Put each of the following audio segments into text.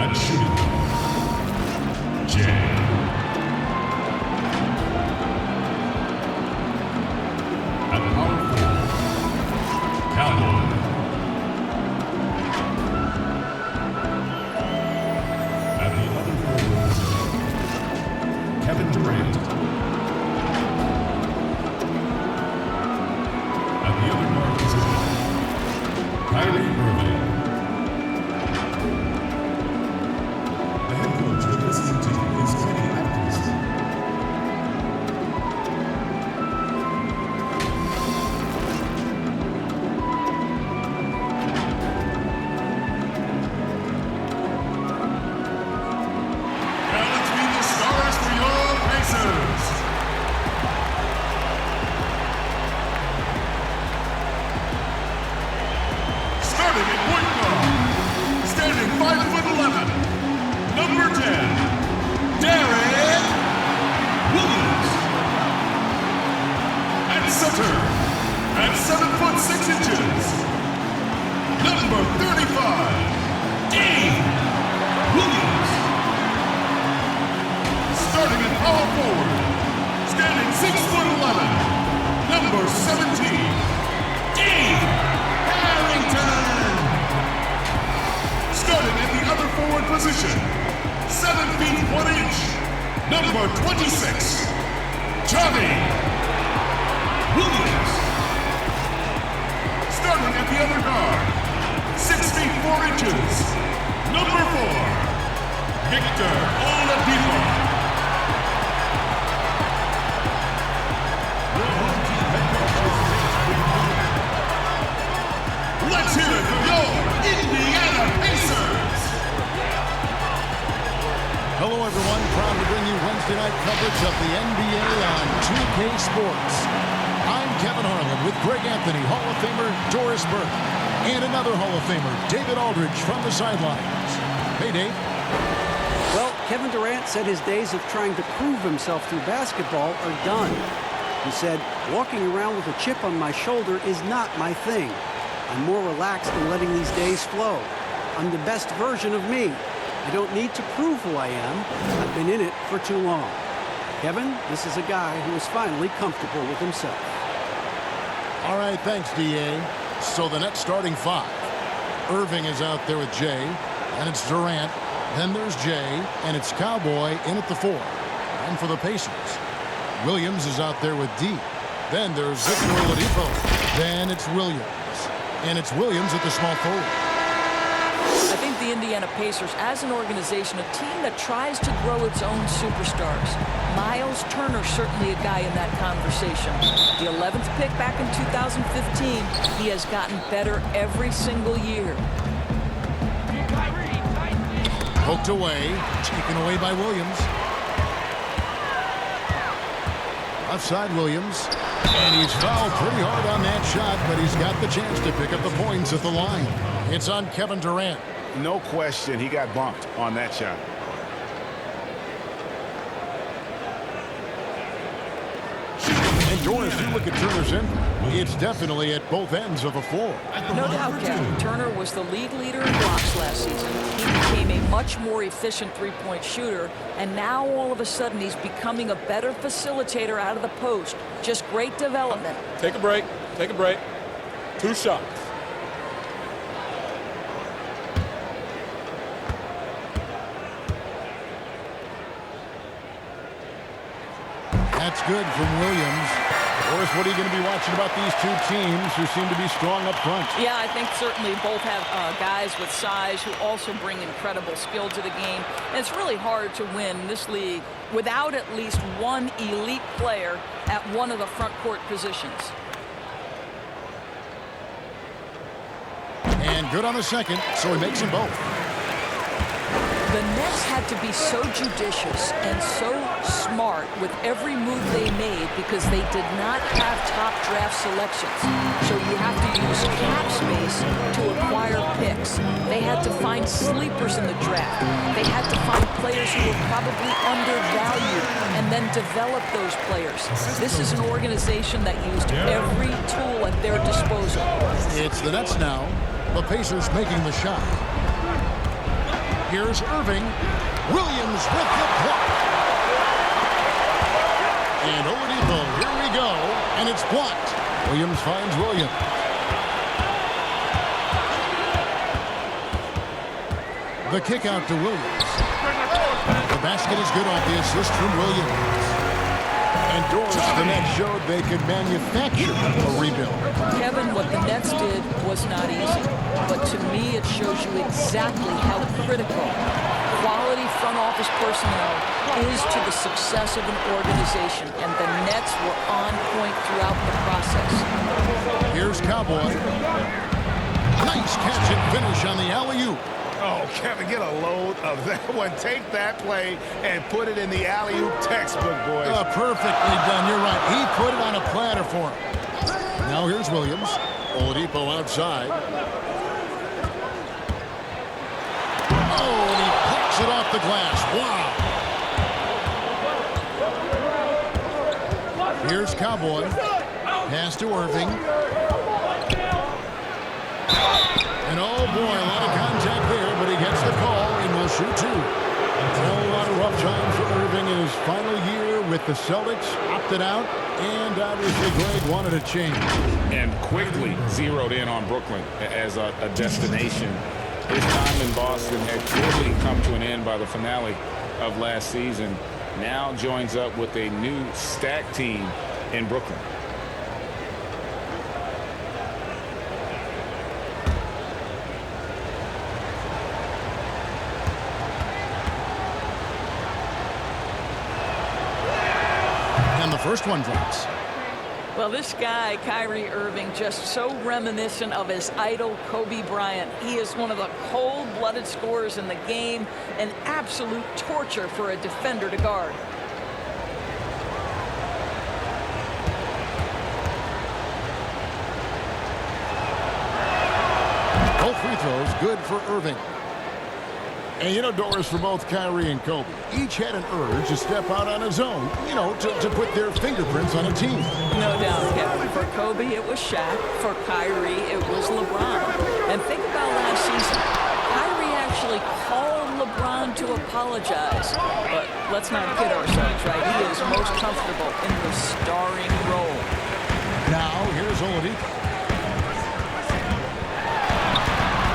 At shooting guard, Jay. At power forward, Cowboy. At the other forward position, Kevin Durant. At the other guard position, Kyrie Irving. The head coach of the visiting team is Kenny Atkinson. Now let's meet the stars for your Pacers. Starting at point guard, standing 5'11", number 10, Darrick Williams. At center, at 7'6", number 35, Dave Williams. Starting at power forward, standing 6'11", number 17, Dave Harrington. Starting at the other forward position, 7 feet 1 inch, number 26, Xavi Williams. Starting at the other guard, 6 feet 4 inches, number 4, Victor Oladipo. Let's hear it for your Indiana Pacers! Hello, everyone. Proud to bring you Wednesday night coverage of the NBA on 2K Sports. I'm Kevin Harlan with Greg Anthony, Hall of Famer Doris Burke, and another Hall of Famer, David Aldridge, from the sidelines. Hey, Dave. Well, Kevin Durant said his days of trying to prove himself through basketball are done. He said, walking around with a chip on my shoulder is not my thing. I'm more relaxed than letting these days flow. I'm the best version of me. I don't need to prove who I am. I've been in it for too long. Kevin, this is a guy who is finally comfortable with himself. All right, thanks, D.A. So the Nets starting 5. Irving is out there with Jay, and it's Durant. Then there's Jay, and it's Cowboy in at the 4. And for the Pacers, Williams is out there with D. Then there's Victor Oladipo. Then it's Williams. And it's Williams at the small forward. I think the Indiana Pacers, as an organization, a team that tries to grow its own superstars. Miles Turner, certainly a guy in that conversation. The 11th pick back in 2015, he has gotten better every single year. Poked away, taken away by Williams. Outside Williams. And he's fouled pretty hard on that shot, but he's got the chance to pick up the points at the line. It's on Kevin Durant. No question, he got bumped on that shot. And Doris, you look at Turner's end. It's definitely at both ends of the floor. No doubt, Kevin. Turner was the lead leader in blocks last season. He became a much more efficient three-point shooter, and now all of a sudden he's becoming a better facilitator out of the post. Just great development. Take a break. Take a break. 2 shots. That's good from Williams. Doris, what are you going to be watching about these two teams who seem to be strong up front? Yeah, I think certainly both have guys with size who also bring incredible skill to the game. And it's really hard to win this league without at least one elite player at one of the front court positions. And good on the second, so he makes them both. The Nets had to be so judicious and so smart with every move they made because they did not have top draft selections. So you have to use cap space to acquire picks. They had to find sleepers in the draft. They had to find players who were probably undervalued and then develop those players. This is an organization that used every tool at their disposal. It's the Nets now. The Pacers making the shot. Here's Irving. Williams with the block. And Oladipo, here we go. And it's blocked. Williams finds Williams. The kick out to Williams. The basket is good off the assist from Williams. And Doris, the Nets showed they could manufacture a rebuild. Kevin, what the Nets did was not easy. But to me, it shows you exactly how critical quality front office personnel is to the success of an organization. And the Nets were on point throughout the process. Here's Cowboy. Nice catch and finish on the alley-oop. Oh, Kevin, get a load of that one. Take that play and put it in the alley-oop textbook, boys. Perfectly done. You're right. He put it on a platter for him. Now here's Williams. Oladipo outside. Oh, and he picks it off the glass. Wow. Here's Cowboy. Pass to Irving. And oh boy, a lot of contact there, but he gets the call and will shoot two. A lot of rough time for Irving in his final year with the Celtics. Opted out, and obviously Greg wanted a change. And quickly zeroed in on Brooklyn as a destination. His time in Boston had clearly come to an end by the finale of last season. Now joins up with a new stacked team in Brooklyn. First one drops. Well, this guy, Kyrie Irving, just so reminiscent of his idol, Kobe Bryant. He is one of the cold-blooded scorers in the game, an absolute torture for a defender to guard. Both free throws good for Irving. And, you know, Doris, for both Kyrie and Kobe, each had an urge to step out on his own, you know, to put their fingerprints on a team. No doubt, Kevin. For Kobe, it was Shaq. For Kyrie, it was LeBron. And think about last season. Kyrie actually called LeBron to apologize. But let's not kid ourselves, right? He is most comfortable in the starring role. Now, here's Oladipo.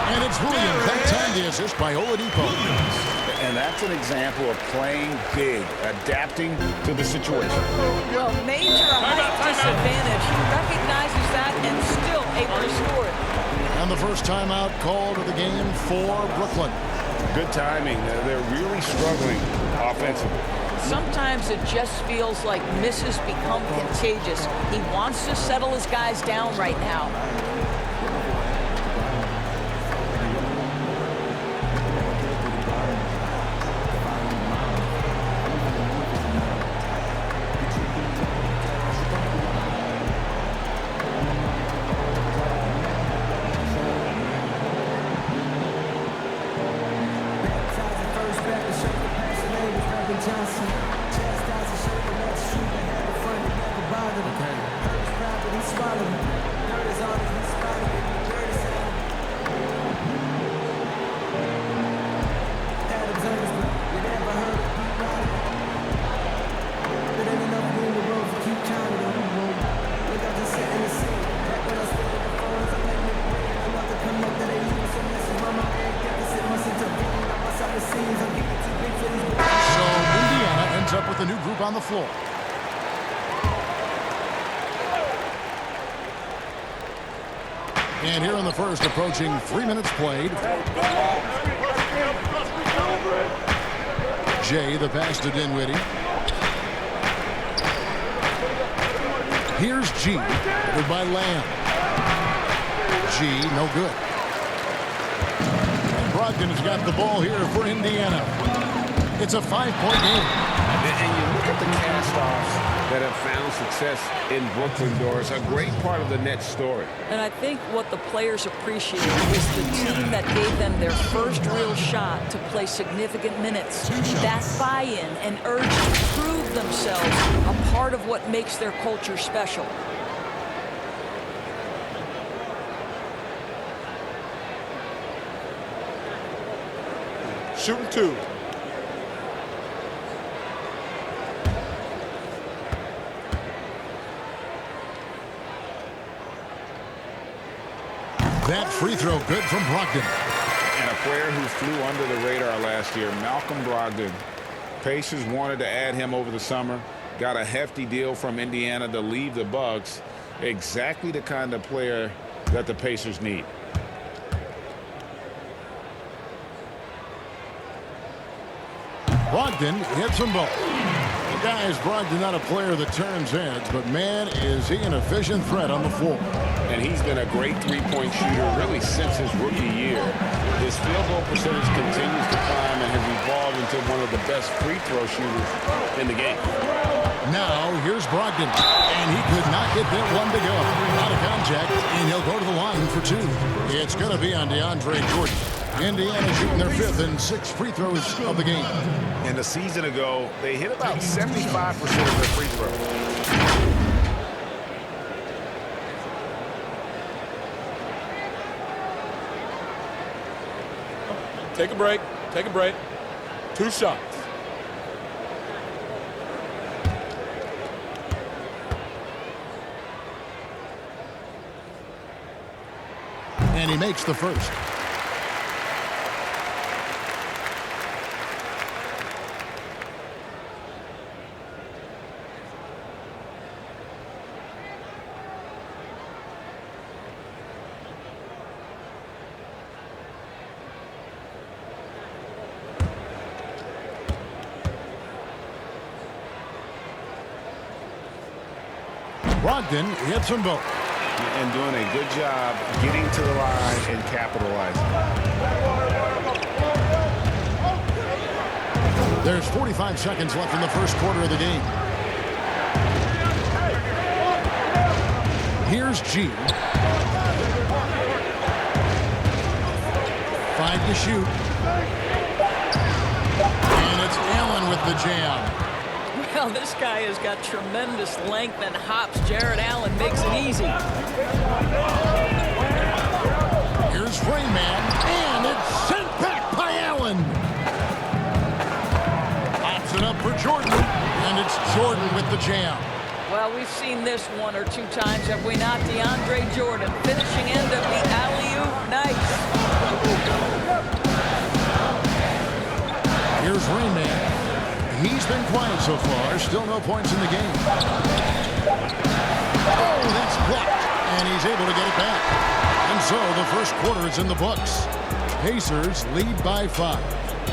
And it's Williams. That time the assist by Oladipo. And that's an example of playing big, adapting to the situation. Well, major height disadvantage. He recognizes that and still able to score it. And the first timeout called of the game for Brooklyn. Good timing. They're really struggling offensively. Sometimes it just feels like misses become contagious. He wants to settle his guys down right now. Up with a new group on the floor. And here in the first, approaching 3 minutes played. Jay, the pass to Dinwiddie. Here's G, covered by Lamb. G, no good. And Brogdon's got the ball here for Indiana. It's a 5-point game. And you look at the cast-offs that have found success in Brooklyn, Doris, a great part of the Nets story. And I think what the players appreciate is the team that gave them their first real shot to play significant minutes. That buy-in and urge to prove themselves a part of what makes their culture special. Shooting 2. That free throw good from Brogdon. And a player who flew under the radar last year, Malcolm Brogdon. Pacers wanted to add him over the summer. Got a hefty deal from Indiana to leave the Bucks. Exactly the kind of player that the Pacers need. Brogdon hits them both. Guys, Brogdon not a player that turns heads, but man, is he an efficient threat on the floor. And he's been a great three-point shooter really since his rookie year. His field goal percentage continues to climb and has evolved into one of the best free throw shooters in the game. Now, here's Brogdon, and he could not get that one to go. Out of contact, and he'll go to the line for 2. It's going to be on DeAndre Jordan. Indiana shooting their 5th and 6th free throws of the game. And a season ago, they hit about 75% of their free throws. Take a break. Take a break. 2 shots. And he makes the first. Brogdon hits them both. And doing a good job getting to the line and capitalizing. There's 45 seconds left in the first quarter of the game. Here's G. 5 to shoot. And it's Allen with the jam. Well, this guy has got tremendous length and hops. Jared Allen makes it easy. Here's Rayman, and it's sent back by Allen. Pops it up for Jordan, and it's Jordan with the jam. Well, we've seen this 1 or 2 times, have we not? DeAndre Jordan, finishing end of the alley-oop. Nice. Here's Rayman. He's been quiet so far. Still no points in the game. Oh, that's blocked. And he's able to get it back. And so the first quarter is in the books. Pacers lead by 5.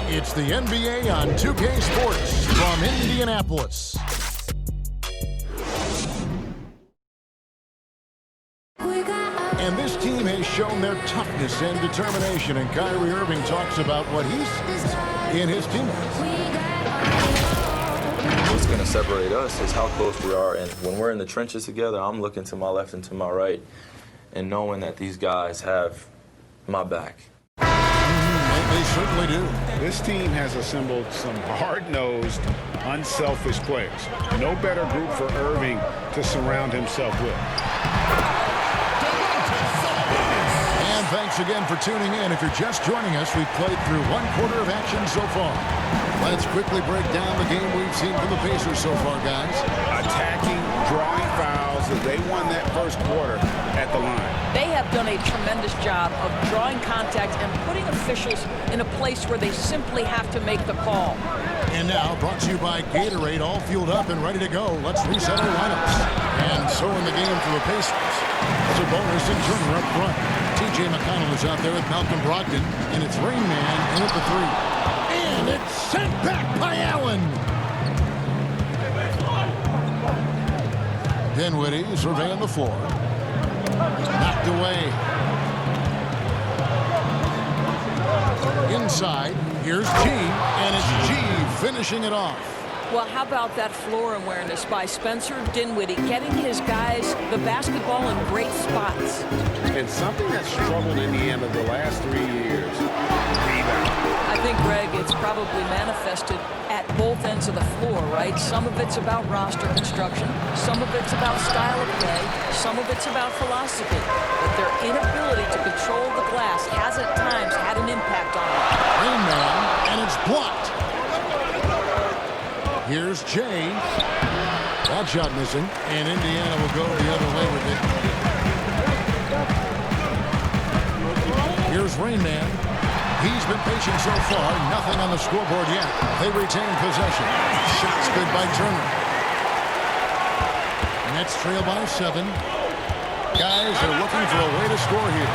It's the NBA on 2K Sports from Indianapolis. And this team has shown their toughness and determination. And Kyrie Irving talks about what he sees in his teammates. What's going to separate us is how close we are. And when we're in the trenches together, I'm looking to my left and to my right and knowing that these guys have my back. They certainly do. This team has assembled some hard-nosed, unselfish players. No better group for Irving to surround himself with. And thanks again for tuning in. If you're just joining us, we've played through 1 quarter of action so far. Let's quickly break down the game we've seen from the Pacers so far, guys. Attacking, drawing fouls as they won that first quarter at the line. They have done a tremendous job of drawing contact and putting officials in a place where they simply have to make the call. And now, brought to you by Gatorade, all fueled up and ready to go. Let's reset our lineups. And so in the game for the Pacers, Sabonis and Turner up front. T.J. McConnell is out there with Malcolm Brogdon, and it's Rain Man in at the 3. And it's sent back by Allen. Dinwiddie surveying the floor. Knocked away. Inside, here's G, and it's G finishing it off. Well, how about that floor awareness by Spencer Dinwiddie, getting his guys the basketball in great spots. And something that's troubled Indiana the last 3 years, rebound. I think, Greg, it's probably manifested at both ends of the floor, right? Some of it's about roster construction. Some of it's about style of play. Some of it's about philosophy. But their inability to control the glass has at times had an impact on them. Rain Man, and That shot missing, and Indiana will go the other way with it. Here's Rain Man. He's been patient so far. Nothing on the scoreboard yet. They retain possession. Shots good by Turner. Nets trail by 7. Guys are looking for a way to score here.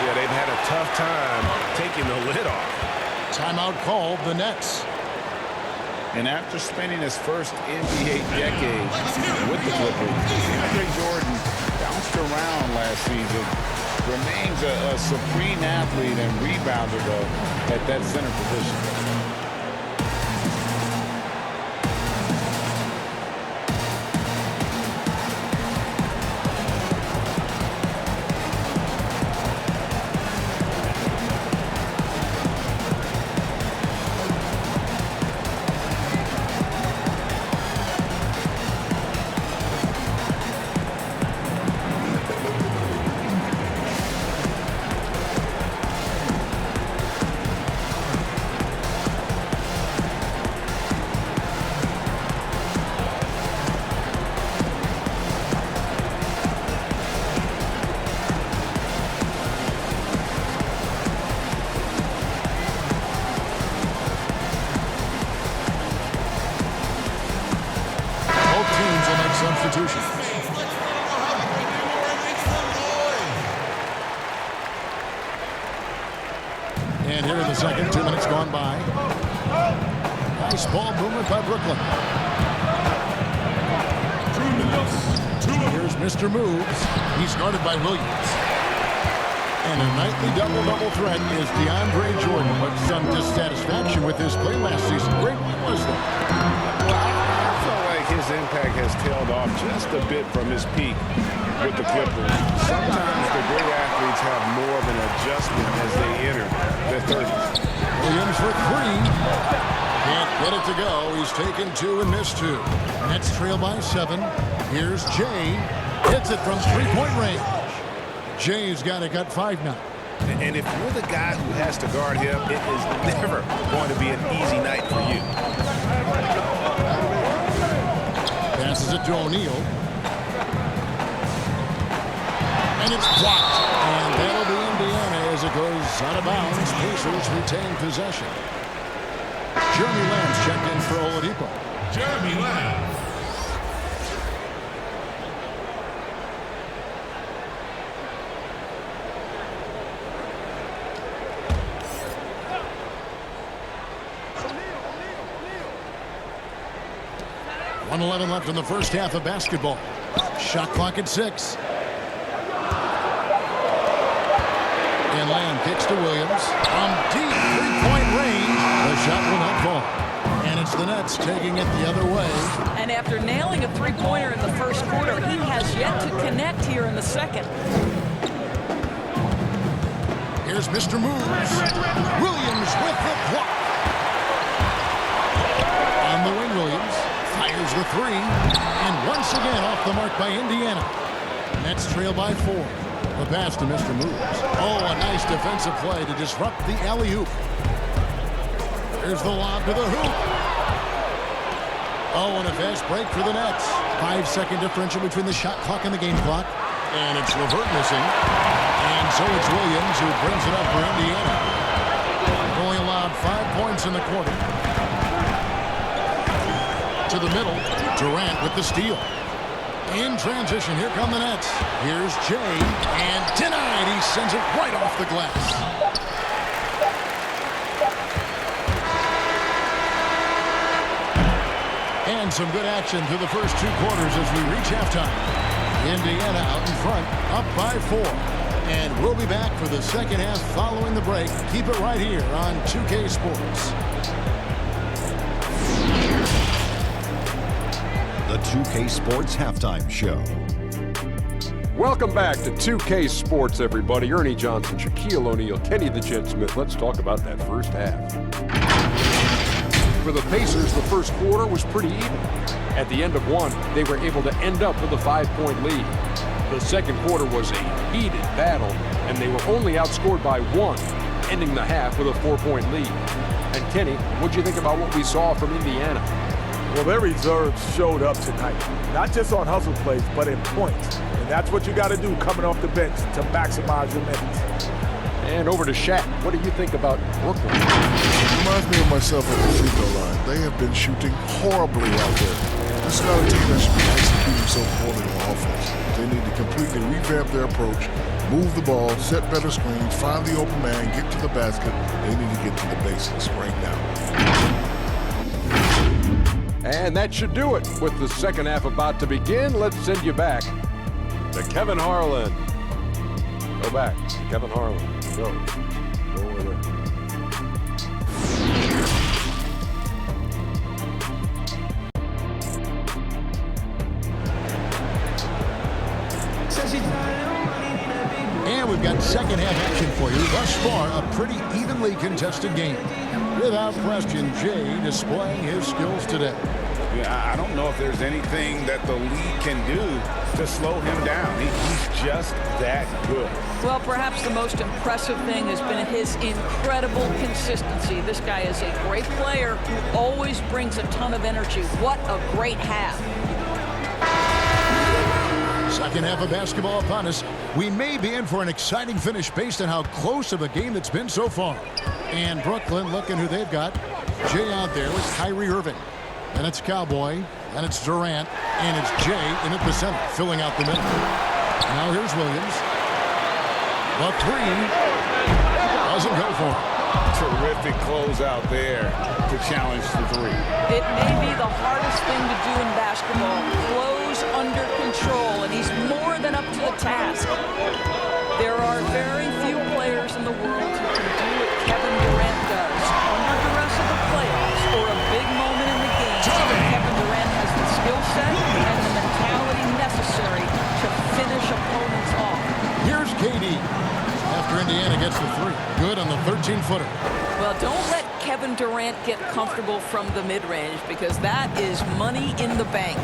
Yeah, they've had a tough time taking the lid off. Timeout called the Nets. And after spending his first NBA decade with the Clippers, DeAndre Jordan bounced around last season. Remains a supreme athlete and rebounder, though, at that center position. And here in the second, 2 minutes gone by. Nice ball movement by Brooklyn. Here's Mr. Moves. He's guarded by Williams. And a nightly double-double threat is DeAndre Jordan, but some dissatisfaction with his play last season. Great one was that. I feel like his impact has tailed off just a bit from his peak with the Clippers. Sometimes the great athletes have more of an adjustment as they enter their 30s. Williams for 3. Can't get it to go. He's taken 2 and missed 2. Nets trail by 7. Here's Jay. Hits it from three-point range. Jay's got it, got 5 now. And if you're the guy who has to guard him, it is never going to be an easy night for you. Passes it to O'Neal. And it's blocked. And that'll be Indiana as it goes out of bounds. Pacers retain possession. Jeremy Lamb's checked in for Oladipo. Jeremy Lamb. .11 left in the first half of basketball. Shot clock at 6. And Lamb kicks to Williams. From deep three-point range, the shot will not fall. And it's the Nets taking it the other way. And after nailing a three-pointer in the first quarter, he has yet to connect here in the second. Here's Mr. Moves. Williams with the block. On the wing, Williams fires the 3. And once again off the mark by Indiana. Nets trail by 4. The pass to Mr. Moves. Oh, a nice defensive play to disrupt the alley-oop. Here's the lob to the hoop. Oh, and a fast break for the Nets. 5-second differential between the shot clock and the game clock. And it's Levert missing. And so it's Williams who brings it up for Indiana. Only allowed 5 points in the quarter. To the middle, Durant with the steal. In transition, here come the Nets. Here's Jay, and denied. He sends it right off the glass. And some good action through the first 2 quarters as we reach halftime. Indiana out in front, up by 4. And we'll be back for the second half following the break. Keep it right here on 2K Sports. The 2K Sports Halftime Show. Welcome back to 2K Sports, everybody. Ernie Johnson, Shaquille O'Neal, Kenny the Jet Smith. Let's talk about that first half. For the Pacers, the first quarter was pretty even. At the end of one, they were able to end up with a 5-point lead. The second quarter was a heated battle, and they were only outscored by 1, ending the half with a 4-point lead. And Kenny, what'd you think about what we saw from Indiana? Well, their reserves showed up tonight, not just on hustle plays, but in points. And that's what you got to do coming off the bench to maximize your minutes. And over to Shaq. What do you think about Brooklyn? Reminds me of myself at the free throw line. They have been shooting horribly out there. This is not a team that should be executing so poorly on offense. They need to completely revamp their approach, move the ball, set better screens, find the open man, get to the basket. They need to get to the basics right now. And that should do it. With the second half about to begin, let's send you back to Kevin Harlan. Go back. Kevin Harlan. Go over there. And we've got second half action for you. Thus far, a pretty evenly contested game. Without question, Jay displaying his skills today. Yeah, I don't know if there's anything that the league can do to slow him down. He's just that good. Well, perhaps the most impressive thing has been his incredible consistency. This guy is a great player who always brings a ton of energy. What a great half. Second half of basketball upon us. We may be in for an exciting finish based on how close of a game it's been so far. And Brooklyn looking who they've got. Jay out there with Kyrie Irving. And it's Cowboy. And it's Durant. And it's Jay in at the center, filling out the middle. Now here's Williams. The three doesn't go for him. Terrific closeout there to challenge the three. It may be the hardest thing to do in basketball. Close under control, and he's more than up to the task. There are very few players in the world who can do what Kevin Durant does. Under duress of the playoffs or a big moment in the game, Kevin Durant has the skill set and the mentality necessary to finish opponents off. Here's KD. After Indiana gets the three. Good on the 13-footer. Well, don't let Kevin Durant get comfortable from the mid-range because that is money in the bank.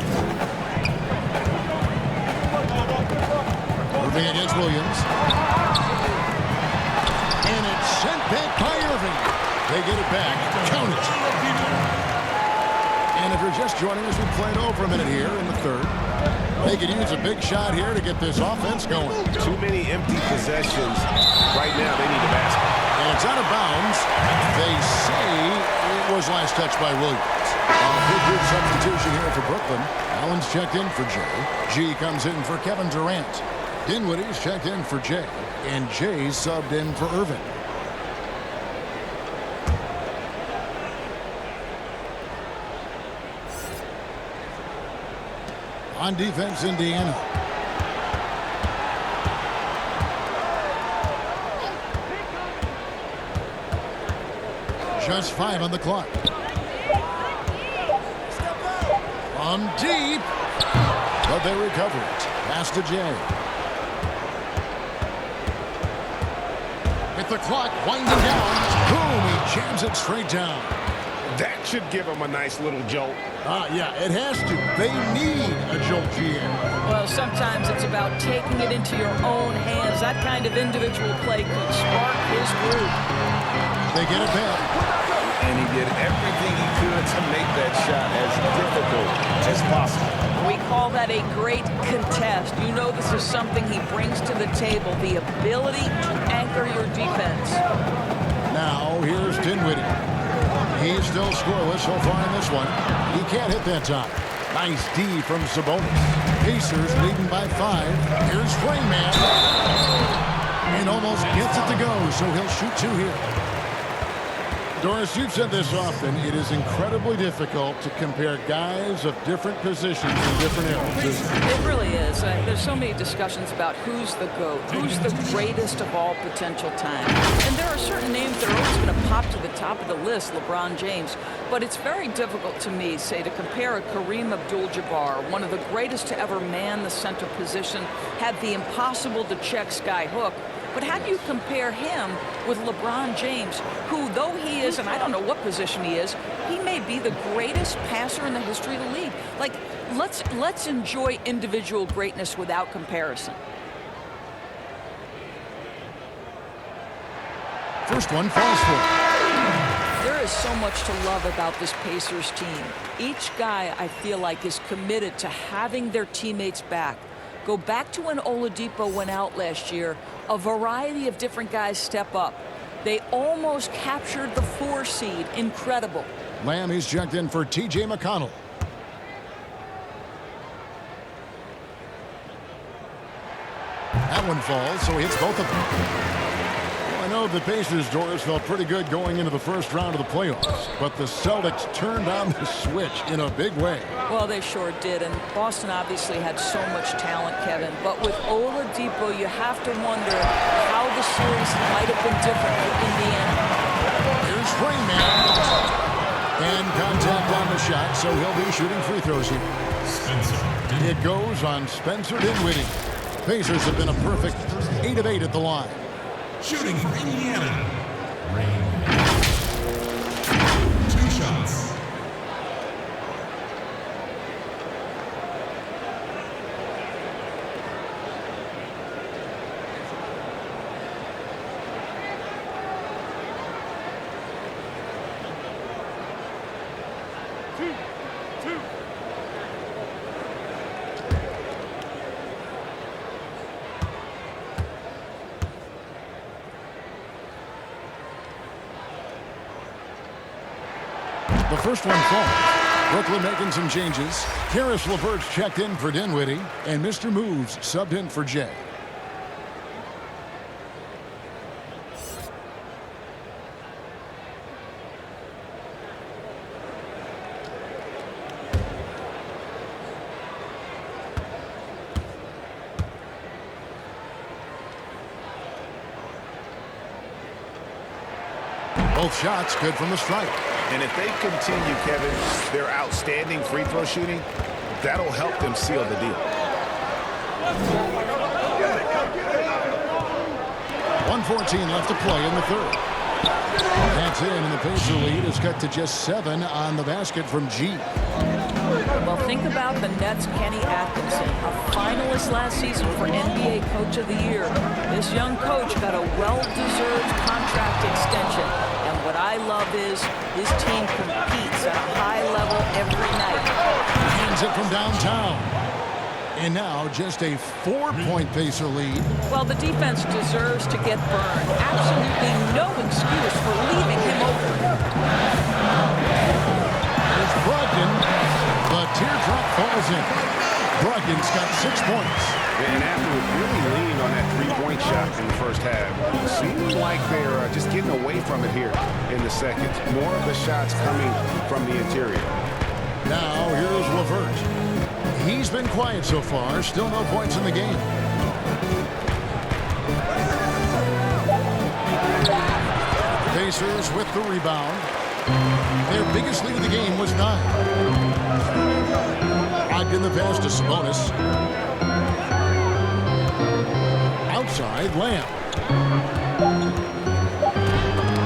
Irving against Williams. And it's sent back by Irving. They get it back. Count it. And if you're just joining us, we played over a minute here in the third. They could use a big shot here to get this offense going. Too many empty possessions. Right now, they need a basket. And it's out of bounds. They say it was last touched by Williams. Good substitution here for Brooklyn. Allen's checked in for Jay. G comes in for Kevin Durant. Dinwiddie's checked in for Jay. And Jay's subbed in for Irving. On defense, Indiana. Just 5 on the clock. From deep. But they recover it. Pass to Jay. With the clock winding down. Boom, he jams it straight down. That should give them a nice little jolt. Yeah, it has to. They need a jolt, GM. Well, sometimes it's about taking it into your own hands. That kind of individual play could spark his group. They get it back. And he did everything he could to make that shot as difficult as possible. We call that a great contest. You know this is something he brings to the table, the ability to anchor your defense. Now, here's Dinwiddie. He's still scoreless so far in this one. He can't hit that time. Nice D from Sabonis. Pacers leading by 5. Here's Flame-Man. And almost gets it to go, so he'll shoot 2 here. Doris, you've said this often. It is incredibly difficult to compare guys of different positions in different eras. It really is. There's so many discussions about who's the GOAT, who's the greatest of all potential time. And there are certain names that are always going to pop to the top of the list, LeBron James. But it's very difficult to me, say, to compare a Kareem Abdul-Jabbar, one of the greatest to ever man the center position, had the impossible-to-check sky hook. But how do you compare him with LeBron James, who, though he is, and I don't know what position he is, he may be the greatest passer in the history of the league. Like, let's enjoy individual greatness without comparison. First one falls for. There is so much to love about this Pacers team. Each guy, I feel like, is committed to having their teammates back. Go back to when Oladipo went out last year. A variety of different guys step up. They almost captured the 4 seed. Incredible. Lamb is checked in for T.J. McConnell. That one falls, so he hits both of them. Well, I know the Pacers' doors felt pretty good going into the first round of the playoffs, but the Celtics turned on the switch in a big way. Well, they sure did, and Boston obviously had so much talent, Kevin. But with Oladipo, you have to wonder how the series might have been different for Indiana. Here's Rainman. And contact on the shot, so he'll be shooting free throws here. It goes on Spencer Dinwiddie. Pacers have been a perfect 8 of 8 at the line. Shooting for Indiana. Rain. 2 shots. The first one falls. Brooklyn making some changes. Karis LeVert's checked in for Dinwiddie, and Mr. Moves subbed in for Jay. Both shots good from the stripe. And if they continue, Kevin, their outstanding free throw shooting, that'll help them seal the deal. 1:14 left to play in the third. That's in, and the Pacer lead is cut to just 7 on the basket from G. Well, think about the Nets' Kenny Atkinson, a finalist last season for NBA Coach of the Year. This young coach got a well-deserved contract extension. And what I love is his team competes at a high level every night. He hands it from downtown. And now just a 4-point Pacer lead. Well, the defense deserves to get burned. Absolutely no excuse for leaving him open. It's Brogdon. The teardrop falls in. Brogdon's got 6 points. And after really leaning on that 3-point shot in the first half, it seems like they're just getting away from it here in the second. More of the shots coming from the interior. Now here's LeVert. He's been quiet so far. Still no points in the game. Pacers with the rebound. Their biggest lead of the game was 9. Brogdon the pass to Sabonis. Outside, Lamb.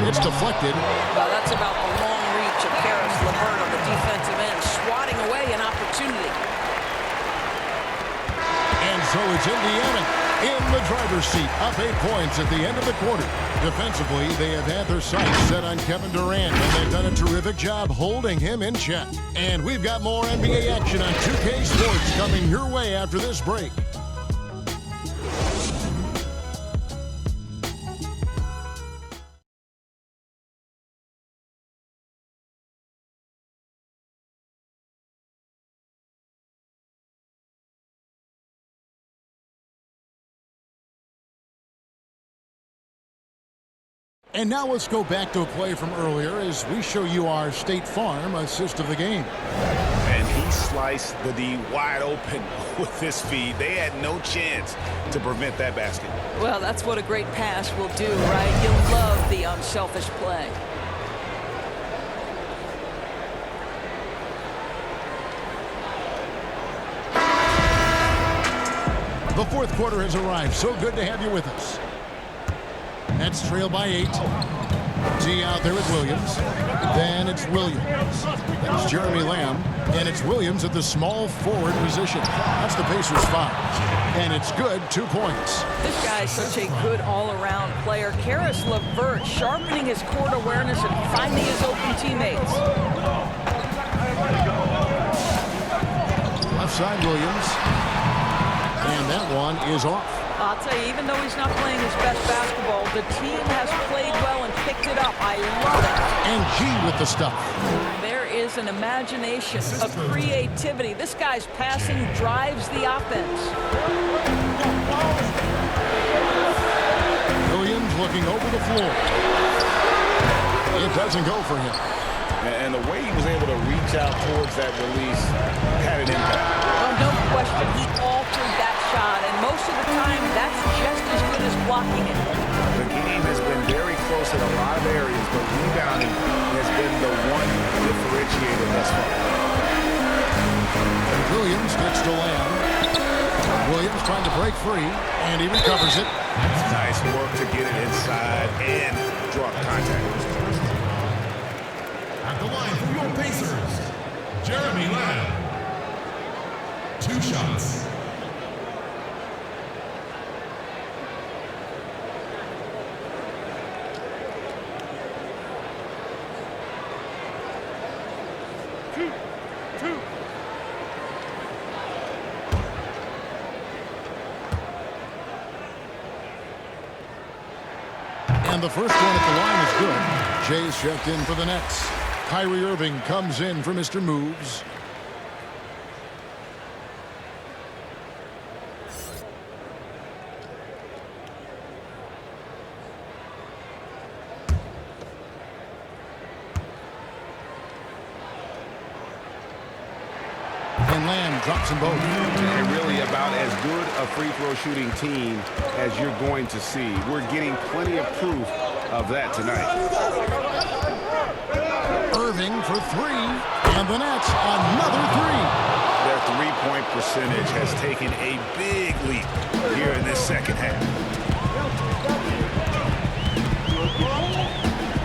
It's deflected. Well, that's about the long reach of Karis LeVert on the defensive end, swatting away an opportunity. And so it's Indiana in the driver's seat, up 8 points at the end of the quarter. Defensively, they have had their sights set on Kevin Durant, and they've done a terrific job holding him in check. And we've got more NBA action on 2K Sports coming your way after this break. And now let's go back to a play from earlier as we show you our State Farm assist of the game. And he sliced the D wide open with this feed. They had no chance to prevent that basket. Well, that's what a great pass will do, right? You'll love the unselfish play. The fourth quarter has arrived. So good to have you with us. Nets trail by 8. G out there with Williams. Then it's Williams. That's Jeremy Lamb. And it's Williams at the small forward position. That's the Pacers' foul. And it's good, 2 points. This guy is such a good all-around player. Karis LeVert sharpening his court awareness and finding his open teammates. Left side Williams. And that one is off. I'll tell you, even though he's not playing his best basketball, the team has played well and picked it up. I love it. And G with the stuff. There is an imagination, a creativity. This guy's passing drives the offense. Williams looking over the floor. It doesn't go for him. And the way he was able to reach out towards that release had an impact. Well, no question. He altered that shot, and most of the time, that's just as good as blocking it. The game has been very close in a lot of areas, but rebounding has been the one differentiator thus far. And Williams gets to Lamb. Williams trying to break free, and he recovers it. Nice work to get it inside and drop contact. At the line for your Pacers, Jeremy Lamb. 2 shots. And the first one at the line is good. Jay's checked in for the Nets. Kyrie Irving comes in for Mr. Moves. And Lamb drops them both. And really about as good a free throw shooting team as you're going to see. We're getting plenty of proof of that tonight. Irving for 3, and the Nets another 3. Their three-point percentage has taken a big leap here in this second half.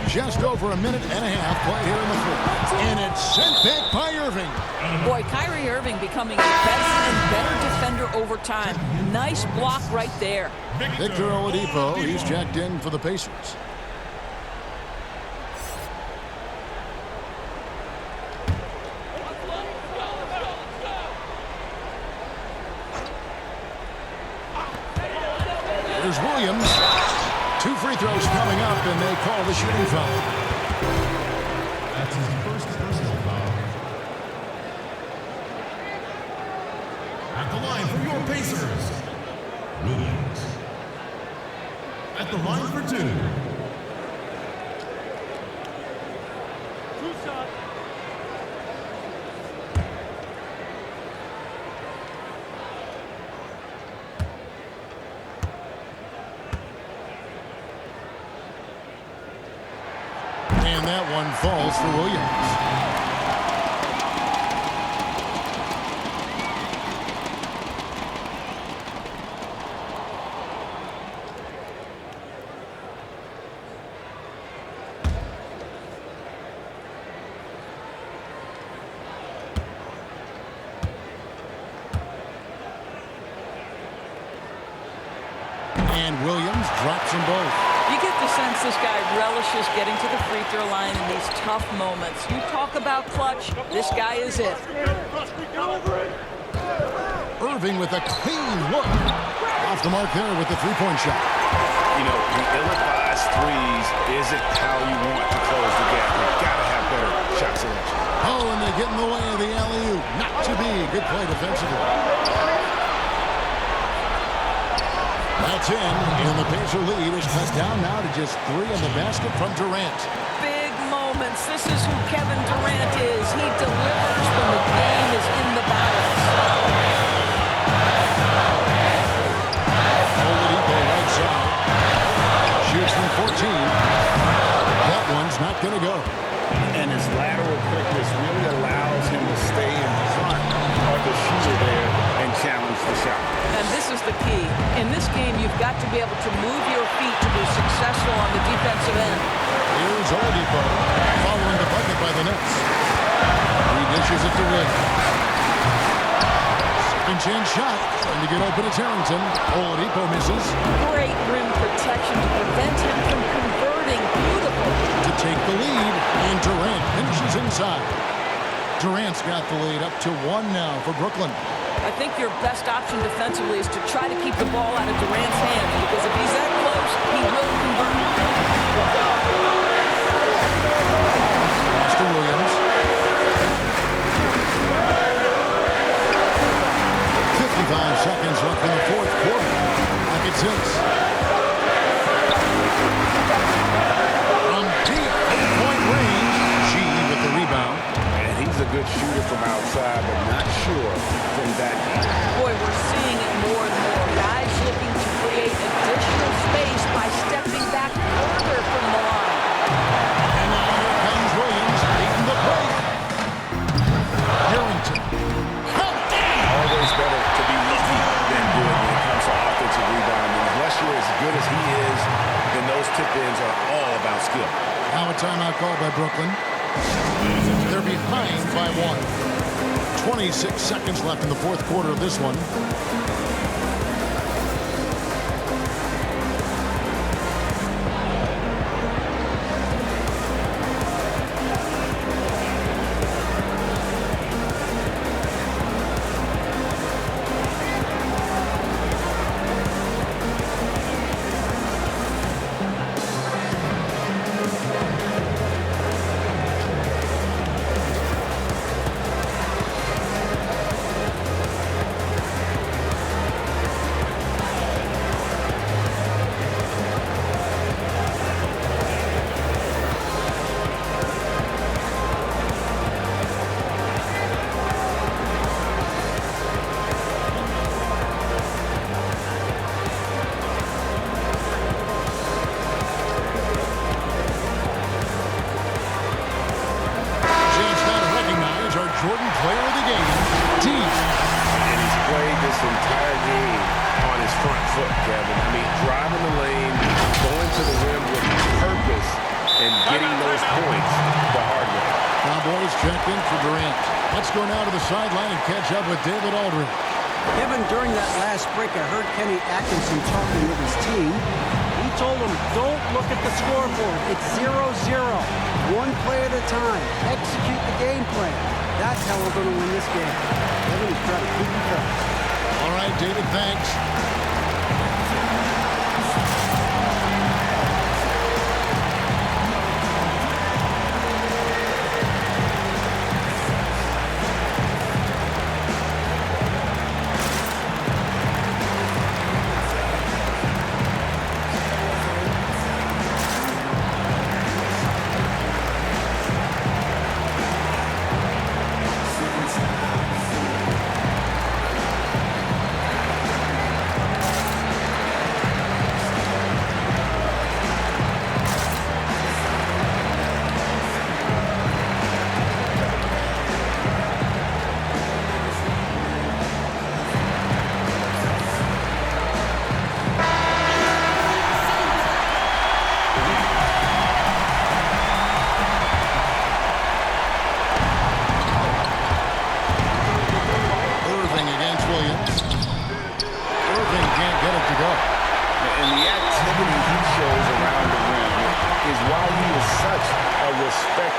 Just over a minute and a half play here in the fourth. And it's sent back by Irving. Boy, Kyrie Irving becoming a better and better defender over time. Nice block right there. Victor Oladipo, he's checked in for the Pacers. There's Williams. 2 free throws coming up, and they call the shooting foul. That's his first personal foul. At the line for your Pacers, Williams. At the line for 2. And that one falls for Williams. And Williams drops them both. You get the sense this guy relishes getting to the free throw line in these tough moments. You talk about clutch, this guy is it. Irving with a clean look. Off the mark there with the three-point shot. You know, the ill-advised threes isn't how you want to close the gap. You've got to have better shot selection. Oh, and they get in the way of the alley-oop. Not to be. Good play defensively. That's in, and the Pacer lead is cut down now to just 3 in the basket from Durant. Big moments. This is who Kevin Durant is. He delivers when the game is in the balance. Oladipo right side. Shoots from 14. That one's not going to go. And his lateral quickness really allows him to stay in front of the shooter there and challenge the shot. And this is the key. In this game, you've got to be able to move your feet to be successful on the defensive end. Here's Oladipo following the Dishes it to Wynn. Second chance shot. And to get open, it's Harrington. Oladipo misses. Great rim protection to prevent him from converting. Beautiful. To take the lead, and Durant finishes inside. Durant's got the lead up to 1 now for Brooklyn. I think your best option defensively is to try to keep the ball out of Durant's hands, because if he's that close, he will convert. Mr. Williams. 55 seconds left in the fourth quarter. Like it's hits. From deep 3-point range, G with the rebound. And he's a good shooter from outside, but not sure from that deep. Boy, we're seeing it more and more. Guys looking to create additional space by stepping back further from the line. And now here comes Williams leading the break. Harrington. Always better to be lucky than good when it comes to offensive rebounding. Unless you're as good as he is, then those tip-ins are all about skill. Now a timeout called by Brooklyn. They're behind by 1. 26 seconds left in the fourth quarter of this one. Jordan, player of the game, deep. And he's played this entire game on his front foot, Kevin. I mean, driving the lane, going to the rim with purpose, and getting those points the hard way. Cowboys check in for Durant. Let's go now to the sideline and catch up with David Aldridge. Kevin, during that last break, I heard Kenny Atkinson talking with his team. He told them, don't look at the scoreboard. It's 0-0. One play at a time. Execute the game plan. That's how we're going to win this game. Kevin, he's trying to keep it fast. All right, David, thanks.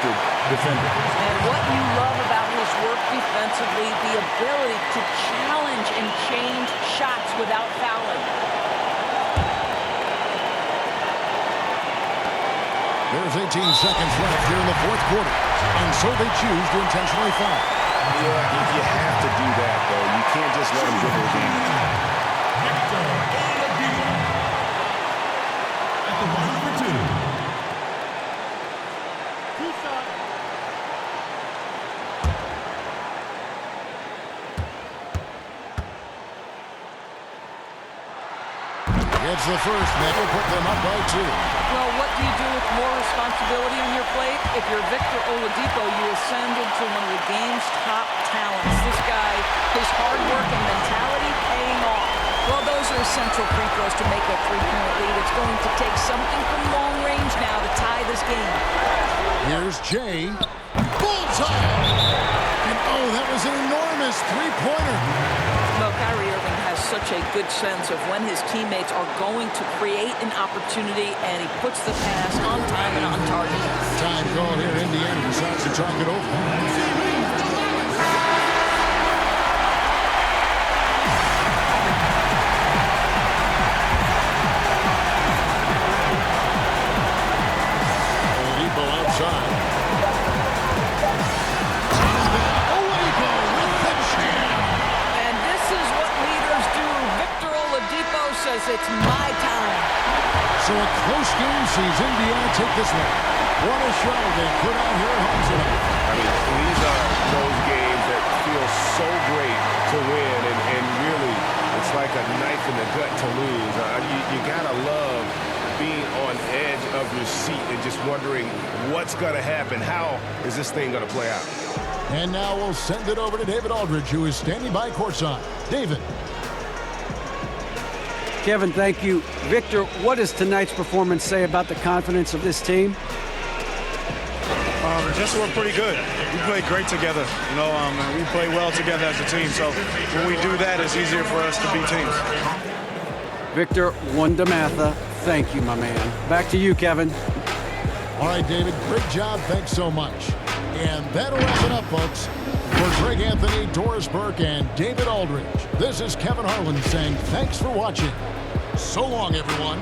And what you love about his work defensively, the ability to challenge and change shots without fouling. There's 18 seconds left here in the fourth quarter. And so they choose to intentionally foul. Yeah, you have to do that, though. You can't just let him dribble the game. At the line for two. It's the first, and will put them up by 2. Well, what do you do with more responsibility on your plate? If you're Victor Oladipo, you ascend into one of the game's top talents. This guy, his hard work and mentality paying off. Well, those are essential free throws to make a 3-point lead. It's going to take something from long range now to tie this game. Here's Jay. Bullseye! And his three-pointer. Well, Kyrie Irving has such a good sense of when his teammates are going to create an opportunity, and he puts the pass on time and on target. Time call here. Indiana decides to talk it over. It's my time. So a close game sees Indiana take this one. What a show they put on here at home tonight. I mean, these are those games that feel so great to win, and really, it's like a knife in the gut to lose. You gotta love being on edge of your seat and just wondering what's gonna happen. How is this thing gonna play out? And now we'll send it over to David Aldridge, who is standing by courtside. David. Kevin, thank you. Victor, what does tonight's performance say about the confidence of this team? Just we're pretty good. We play great together. You know, we play well together as a team. So when we do that, it's easier for us to beat teams. Victor Wondermatha, thank you, my man. Back to you, Kevin. All right, David, great job. Thanks so much. And that'll wrap it up, folks. For Greg Anthony, Doris Burke, and David Aldridge, this is Kevin Harlan saying thanks for watching. So long, everyone.